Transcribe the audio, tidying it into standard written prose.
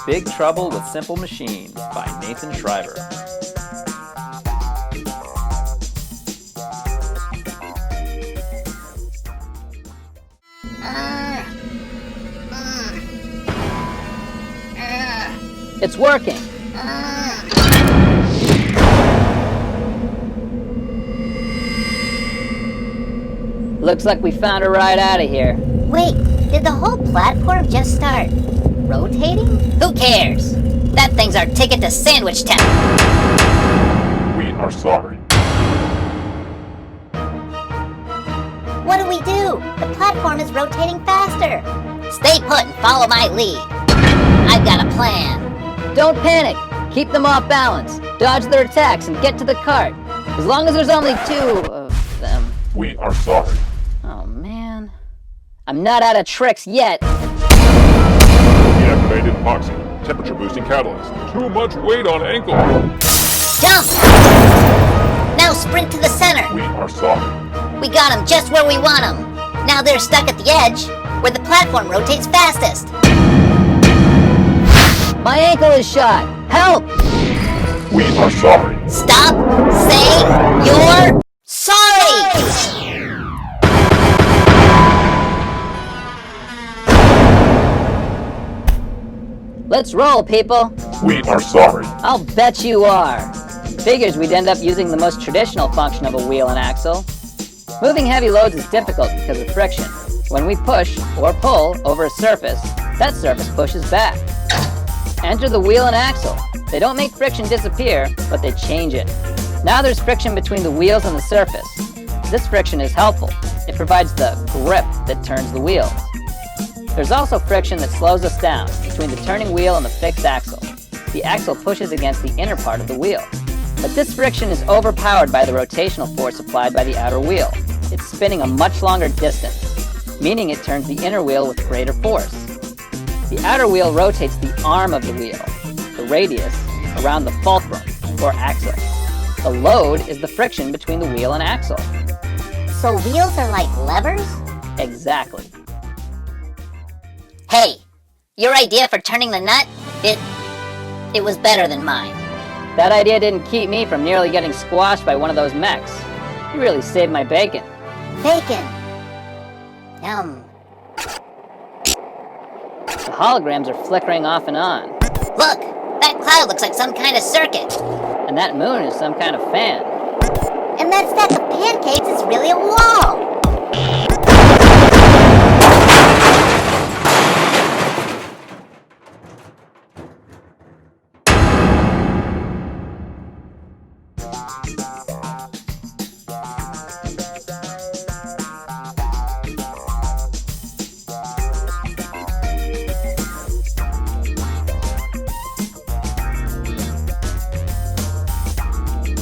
Big Trouble with Simple Machines by Nathan Schreiber. It's working. Looks like we found a ride out of here. Wait, did the whole platform just start rotating? Who cares? That thing's our ticket to Sandwich Town. We are sorry. What do we do? The platform is rotating faster. Stay put and follow my lead. I've got a plan. Don't panic. Keep them off balance. Dodge their attacks and get to the cart. As long as there's only 2 of them. We are sorry. Oh, man. I'm not out of tricks yet. Deactivated epoxy. Temperature boosting catalyst. Too much weight on ankle. Jump! Now sprint to the center. We are sorry. We got them just where we want them. Now they're stuck at the edge, where the platform rotates fastest. My ankle is shot. Help! We are sorry. Stop saying you're sorry! Let's roll, people. We are sorry. I'll bet you are. Figures we'd end up using the most traditional function of a wheel and axle. Moving heavy loads is difficult because of friction. When we push or pull over a surface, that surface pushes back. Enter the wheel and axle. They don't make friction disappear, but they change it. Now there's friction between the wheels and the surface. This friction is helpful. It provides the grip that turns the wheels. There's also friction that slows us down between the turning wheel and the fixed axle. The axle pushes against the inner part of the wheel. But this friction is overpowered by the rotational force applied by the outer wheel. It's spinning a much longer distance, meaning it turns the inner wheel with greater force. The outer wheel rotates the arm of the wheel, the radius, around the fulcrum, or axle. The load is the friction between the wheel and axle. So wheels are like levers? Exactly. Hey, your idea for turning the nut, it was better than mine. That idea didn't keep me from nearly getting squashed by one of those mechs. You really saved my bacon. Bacon. Yum. The holograms are flickering off and on. Look, that cloud looks like some kind of circuit. And that moon is some kind of fan. And that stack of pancakes is really a wall.